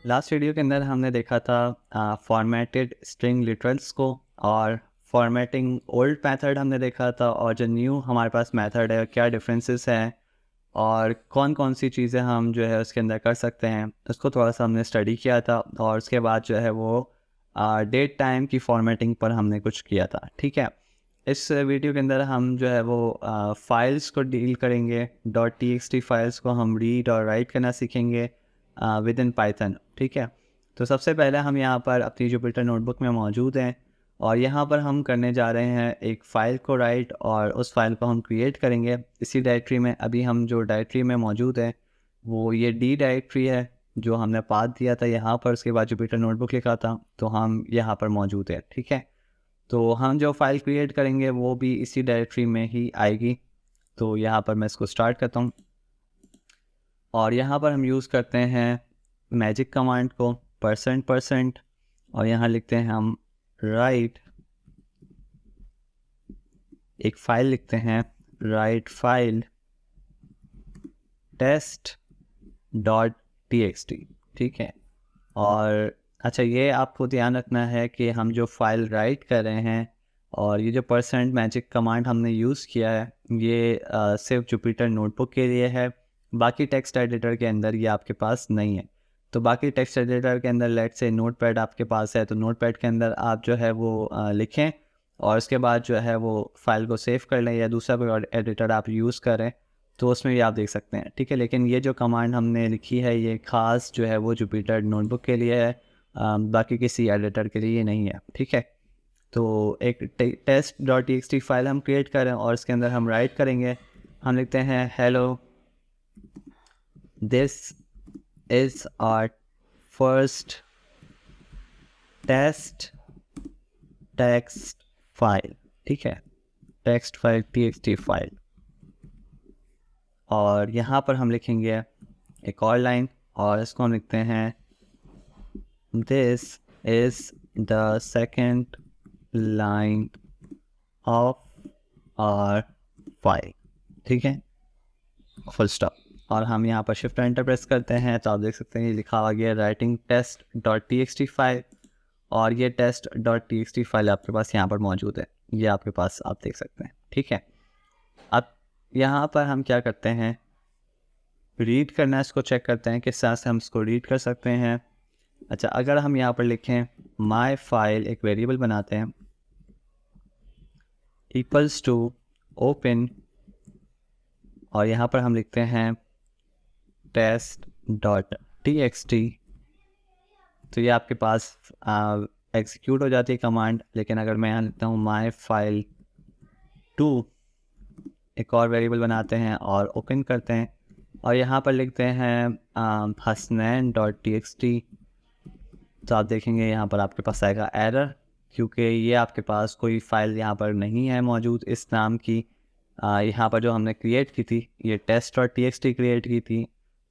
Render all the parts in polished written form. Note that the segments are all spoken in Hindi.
लास्ट वीडियो के अंदर हमने देखा था फॉर्मेटेड स्ट्रिंग लिटरल्स को और फॉर्मेटिंग ओल्ड मेथड हमने देखा था, और जो न्यू हमारे पास मेथड है क्या डिफरेंसेस हैं और कौन कौन सी चीज़ें हम जो है उसके अंदर कर सकते हैं, उसको थोड़ा सा हमने स्टडी किया था। और उसके बाद जो है वो डेट टाइम की फॉर्मेटिंग पर हमने कुछ किया था। ठीक है, इस वीडियो के अंदर हम जो है वो फाइल्स को डील करेंगे। .txt फाइल्स को हम रीड और राइट करना सीखेंगे विद इन पाइथन। ठीक है, तो सबसे पहले हम यहाँ पर अपनी जुपिटर नोटबुक में मौजूद हैं और यहाँ पर हम करने जा रहे हैं एक फ़ाइल को राइट, और उस फाइल को हम क्रिएट करेंगे इसी डायरेक्टरी में। अभी हम जो डायरेक्टरी में मौजूद हैं वो ये डी डायरेक्टरी है जो हमने पाथ दिया था यहाँ पर, उसके बाद जुपिटर नोटबुक लिखा था, तो हम यहाँ पर मौजूद हैं। ठीक है, तो हम जो फाइल क्रिएट करेंगे वो भी इसी डायरेक्टरी में ही आएगी। तो यहाँ पर मैं इसको स्टार्ट करता हूँ और यहाँ पर हम यूज़ करते हैं मैजिक कमांड को %%, और यहाँ लिखते हैं हम राइट, एक फ़ाइल लिखते हैं राइट फाइल test.txt। ठीक है, और अच्छा ये आपको ध्यान रखना है कि हम जो फाइल राइट कर रहे हैं और ये जो %मैजिक कमांड हमने यूज़ किया है ये सिर्फ जुपिटर नोटबुक के लिए है, बाकी टेक्स्ट एडिटर के अंदर ये आपके पास नहीं है। तो बाकी टेक्स्ट एडिटर के अंदर लेट्स से नोटपैड आपके पास है, तो नोटपैड के अंदर आप जो है वो लिखें और उसके बाद जो है वो फाइल को सेव कर लें, या दूसरा कोई और एडिटर आप यूज़ करें तो उसमें भी आप देख सकते हैं। ठीक है, लेकिन ये जो कमांड हमने लिखी है ये ख़ास जो है वो जुपिटर नोटबुक के लिए है, बाकी किसी एडिटर के लिए नहीं है। ठीक है, तो एक test.txt फाइल हम क्रिएट करें और इसके अंदर हम राइट करेंगे। हम लिखते हैं hello, this is our first text file. ठीक है, टेक्स्ट फाइल txt फाइल, और यहाँ पर हम लिखेंगे एक और लाइन और इसको हम लिखते हैं this is the second line of our file. ठीक है, फुल स्टॉप। और हम यहाँ पर शिफ्ट एंटर प्रेस करते हैं तो आप देख सकते हैं ये लिखा हुआ गया राइटिंग test.txt फाइल, और ये test.txt फाइल आपके पास यहाँ पर मौजूद है, ये आपके पास आप देख सकते हैं। ठीक है, अब यहाँ पर हम क्या करते हैं, रीड करना, इसको चेक करते हैं किस तरह से हम इसको रीड कर सकते हैं। अच्छा, अगर हम यहाँ पर लिखें माई फाइल, एक वेरिएबल बनाते हैं इक्वल्स टू ओपन, और यहाँ पर हम लिखते हैं test.txt, तो ये आपके पास एग्जीक्यूट हो जाती है कमांड। लेकिन अगर मैं यहाँ लिखता हूँ माई फाइल 2, एक और वेरिएबल बनाते हैं और ओपन करते हैं और यहाँ पर लिखते हैं hasnain.txt, तो आप देखेंगे यहाँ पर आपके पास आएगा एरर, क्योंकि ये आपके पास कोई फाइल यहाँ पर नहीं है मौजूद इस नाम की। यहाँ पर जो हमने क्रिएट की थी ये test.txt क्रिएट की थी,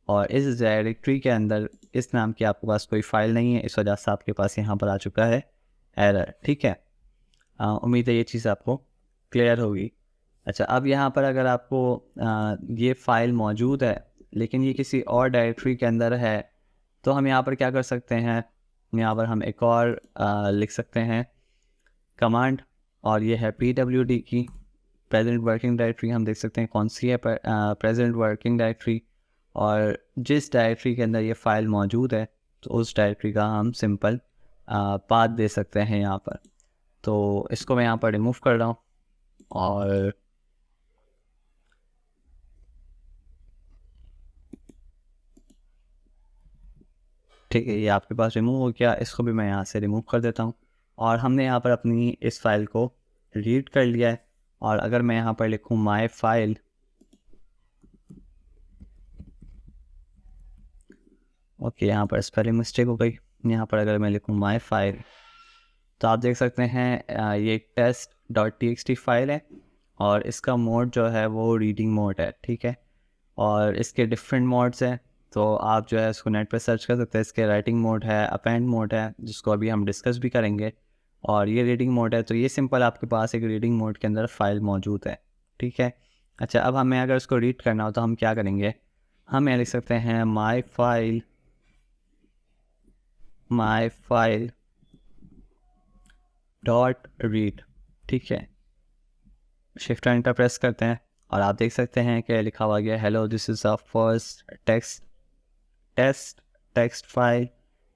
और इस डायरेक्टरी के अंदर इस नाम की आपके पास कोई फाइल नहीं है, इस वजह से आपके पास यहाँ पर आ चुका है एरर। ठीक है, उम्मीद है ये चीज़ आपको क्लियर होगी। अच्छा, अब यहाँ पर अगर आपको ये फ़ाइल मौजूद है लेकिन ये किसी और डायरेक्टरी के अंदर है, तो हम यहाँ पर क्या कर सकते हैं, यहाँ पर हम एक और लिख सकते हैं कमांड, और ये है pwd की प्रेजेंट वर्किंग डायरेक्टरी। हम देख सकते हैं कौन सी है प्रेजेंट वर्किंग डायरेक्टरी, और जिस डायरेक्टरी के अंदर ये फ़ाइल मौजूद है तो उस डायरेक्टरी का हम सिंपल पाथ दे सकते हैं यहाँ पर। तो इसको मैं यहाँ पर रिमूव कर रहा हूँ, और ठीक है ये आपके पास रिमूव हो गया, इसको भी मैं यहाँ से रिमूव कर देता हूँ। और हमने यहाँ पर अपनी इस फाइल को रीड कर लिया है, और अगर मैं यहाँ पर लिखूँ माई फाइल, ओके यहाँ पर स्पेलिंग मिस्टेक हो गई, यहाँ पर अगर मैं लिखूँ माई फाइल तो आप देख सकते हैं ये test.txt फाइल है और इसका मोड जो है वो रीडिंग मोड है। ठीक है, और इसके डिफरेंट मोड्स हैं, तो आप जो है इसको नेट पे सर्च कर सकते हैं। इसके राइटिंग मोड है, अपेंड मोड है जिसको अभी हम डिस्कस भी करेंगे, और ये रीडिंग मोड है। तो ये सिंपल आपके पास एक रीडिंग मोड के अंदर फाइल मौजूद है। ठीक है, अच्छा अब हमें अगर इसको रीड करना हो तो हम क्या करेंगे, हम यहाँ लिख सकते हैं my file my file dot read, ठीक है। शिफ्ट एंटर प्रेस करते हैं और आप देख सकते हैं कि लिखा हुआ गया hello this is the first text file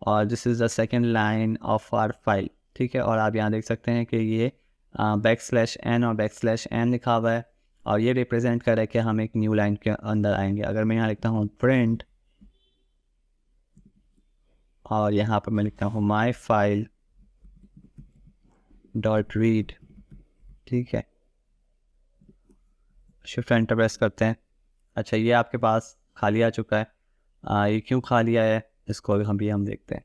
और this is the second line of our file, ठीक है। और आप यहाँ देख सकते हैं कि ये \n और \n लिखा हुआ है और ये रिप्रेजेंट कर रहा है कि हम एक न्यू लाइन के अंदर आएंगे। अगर मैं यहाँ लिखता हूँ प्रिंट और यहाँ पर मैं लिखता हूँ माई फाइल डॉट रीड, ठीक है। शिफ्ट एंटर प्रेस करते हैं। अच्छा, ये आपके पास खाली आ चुका है। ये क्यों खाली आया है इसको अभी हम देखते हैं।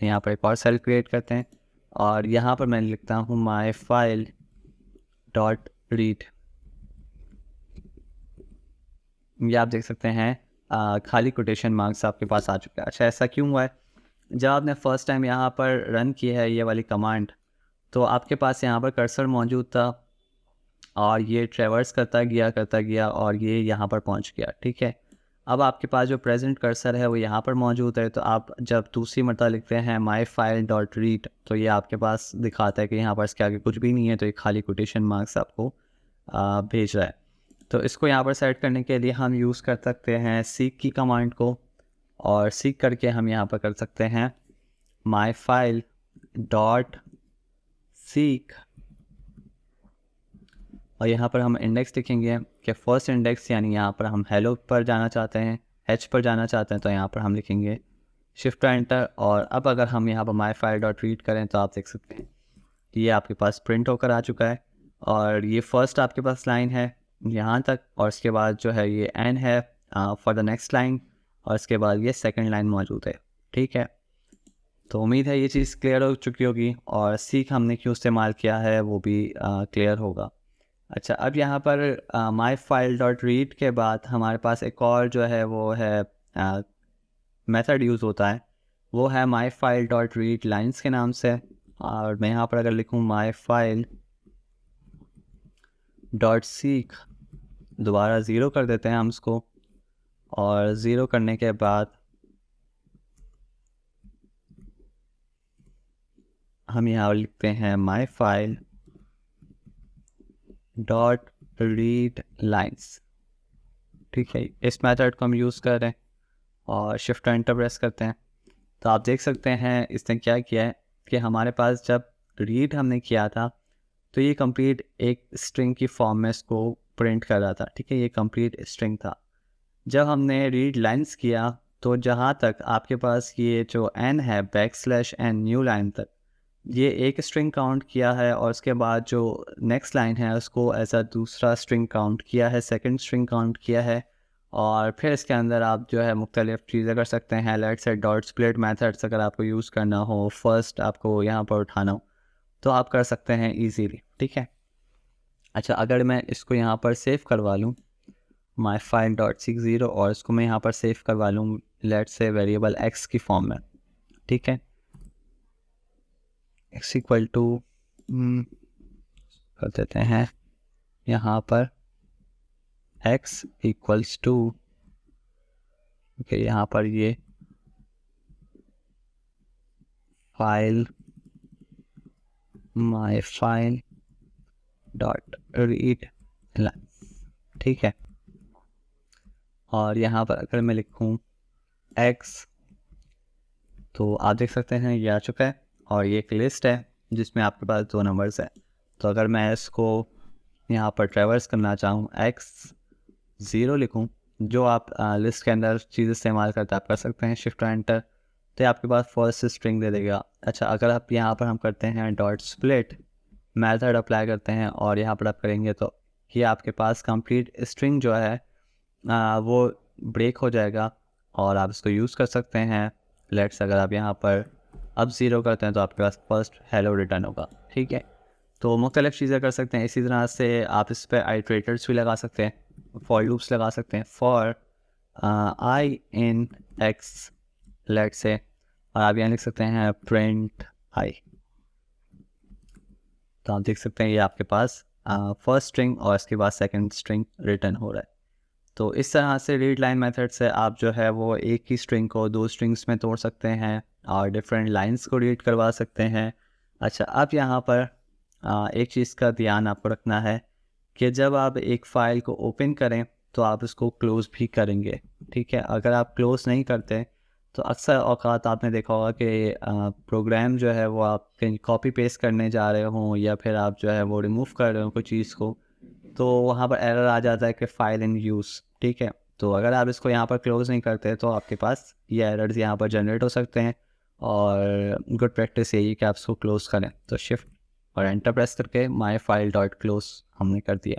यहाँ पर एक और सेल क्रिएट करते हैं और यहाँ पर मैं लिखता हूँ माई फाइल डॉट रीड। ये आप देख सकते हैं खाली कोटेशन मार्क्स आपके पास आ चुका है। अच्छा, ऐसा क्यों हुआ है? जब आपने फर्स्ट टाइम यहाँ पर रन किया है ये वाली कमांड, तो आपके पास यहाँ पर कर्सर मौजूद था और ये ट्रेवर्स करता गया और ये यहाँ पर पहुँच गया, ठीक है। अब आपके पास जो प्रेजेंट कर्सर है वो यहाँ पर मौजूद है, तो आप जब दूसरी मरतबा लिखते हैं माई फाइल डॉट रीड तो ये आपके पास दिखाता है कि यहाँ पर इसके आगे कुछ भी नहीं है, तो ये खाली कोटेशन मार्क्स आपको भेज रहा है। तो इसको यहाँ पर सेट करने के लिए हम यूज़ कर सकते हैं सीक की कमांड को, और सीक करके हम यहाँ पर कर सकते हैं माई फाइल डॉट सीक और यहाँ पर हम इंडेक्स लिखेंगे कि फर्स्ट इंडेक्स, यानी यहाँ पर हम हेलो पर जाना चाहते हैं, एच पर जाना चाहते हैं, तो यहाँ पर हम लिखेंगे शिफ्ट एंटर। और अब अगर हम यहाँ पर माई फाइल डॉट रीड करें तो आप देख सकते हैं ये आपके पास प्रिंट होकर आ चुका है और ये फर्स्ट आपके पास लाइन है यहाँ तक, और इसके बाद जो है ये एन है फॉर द नेक्स्ट लाइन, और इसके बाद ये सेकंड लाइन मौजूद है, ठीक है। तो उम्मीद है ये चीज़ क्लियर हो चुकी होगी और सीख हमने क्यों इस्तेमाल किया है वो भी क्लियर होगा। अच्छा, अब यहाँ पर माई फाइल डॉट रीड के बाद हमारे पास एक और जो है वो है मेथड यूज़ होता है, वो है my file dot read lines के नाम से। और मैं यहाँ पर अगर लिखूँ माई फाइल डॉट सीक, दोबारा ज़ीरो कर देते हैं हम इसको, और ज़ीरो करने के बाद हम यहाँ लिखते हैं my file dot read lines, ठीक है। इस मेथड को हम यूज़ कर रहे हैं और शिफ्ट एंटर प्रेस करते हैं। तो आप देख सकते हैं इसने क्या किया है कि हमारे पास जब रीड हमने किया था तो ये कंप्लीट एक स्ट्रिंग की फॉर्म में इसको प्रिंट कर रहा था, ठीक है। ये कंप्लीट स्ट्रिंग था। जब हमने रीड लाइन्स किया तो जहाँ तक आपके पास ये जो n है \n न्यू लाइन तक, ये एक स्ट्रिंग काउंट किया है और उसके बाद जो नेक्स्ट लाइन है उसको एज अ दूसरा स्ट्रिंग काउंट किया है, सेकंड स्ट्रिंग काउंट किया है। और फिर इसके अंदर आप जो है मुख्तलिफ चीज़ें कर सकते हैं। Let's say dot split methods अगर आपको यूज़ करना हो, फर्स्ट आपको यहाँ पर उठाना हो तो आप कर सकते हैं ईजीली, ठीक है। अच्छा, अगर मैं इसको यहाँ पर सेव करवा लूँ my file dot seek zero और इसको मैं यहाँ पर सेव करवा लूँ लेट्स से वेरिएबल x की फॉर्म में, ठीक है। x इक्वल टू कर देते हैं यहाँ पर x इक्वल्स टू, ओके, यहाँ पर ये file my file dot read line, ठीक है। और यहाँ पर अगर मैं लिखूँ x तो आप देख सकते हैं ये आ चुका है और ये एक लिस्ट है जिसमें आपके पास 2 नंबर्स हैं। तो अगर मैं इसको यहाँ पर ट्रेवर्स करना चाहूँ x 0 लिखूँ, जो आप लिस्ट के अंदर चीज़ इस्तेमाल करते आप कर सकते हैं शिफ्ट एंटर, तो आपके पास फर्स्ट स्ट्रिंग दे देगा। अच्छा, अगर आप यहाँ पर हम करते हैं डॉट स्प्लिट मेथड अप्लाई करते हैं और यहाँ पर आप करेंगे तो ये आपके पास कंप्लीट स्ट्रिंग जो है वो ब्रेक हो जाएगा और आप इसको यूज़ कर सकते हैं। लेट्स अगर आप यहाँ पर अब 0 करते हैं तो आपके पास फर्स्ट हेलो रिटर्न होगा, ठीक है। तो मुख्तलिफ चीज़ें कर सकते हैं। इसी तरह से आप इस पर आइट्रेटर्स भी लगा सकते हैं, फॉर लूप्स लगा सकते हैं, for I in x let's say, और आप यहाँ लिख सकते हैं प्रिंट आई। तो आप देख सकते हैं ये आपके पास फर्स्ट स्ट्रिंग और इसके बाद सेकंड स्ट्रिंग रिटर्न हो रहा है। तो इस तरह से रीड लाइन मेथड से आप जो है वो एक ही स्ट्रिंग को 2 स्ट्रिंग्स में तोड़ सकते हैं और डिफरेंट लाइंस को रीड करवा सकते हैं। अच्छा, अब यहाँ पर एक चीज़ का ध्यान आपको रखना है कि जब आप एक फ़ाइल को ओपन करें तो आप उसको क्लोज़ भी करेंगे, ठीक है? अगर आप क्लोज़ नहीं करते तो अक्सर औक़ात आपने देखा होगा कि प्रोग्राम जो है वो आप कहीं कॉपी पेस्ट करने जा रहे हों या फिर आप जो है वो रिमूव कर रहे हो कोई चीज़ को, तो वहाँ पर एरर आ जाता है कि फ़ाइल इन यूज़, ठीक है? तो अगर आप इसको यहाँ पर क्लोज़ नहीं करते तो आपके पास ये एरर्स यहाँ पर जनरेट हो सकते हैं और गुड प्रैक्टिस यही है कि आप इसको क्लोज़ करें। तो शिफ्ट और एंटर प्रेस करके माय फाइल डॉट क्लोज़ हमने कर दिया।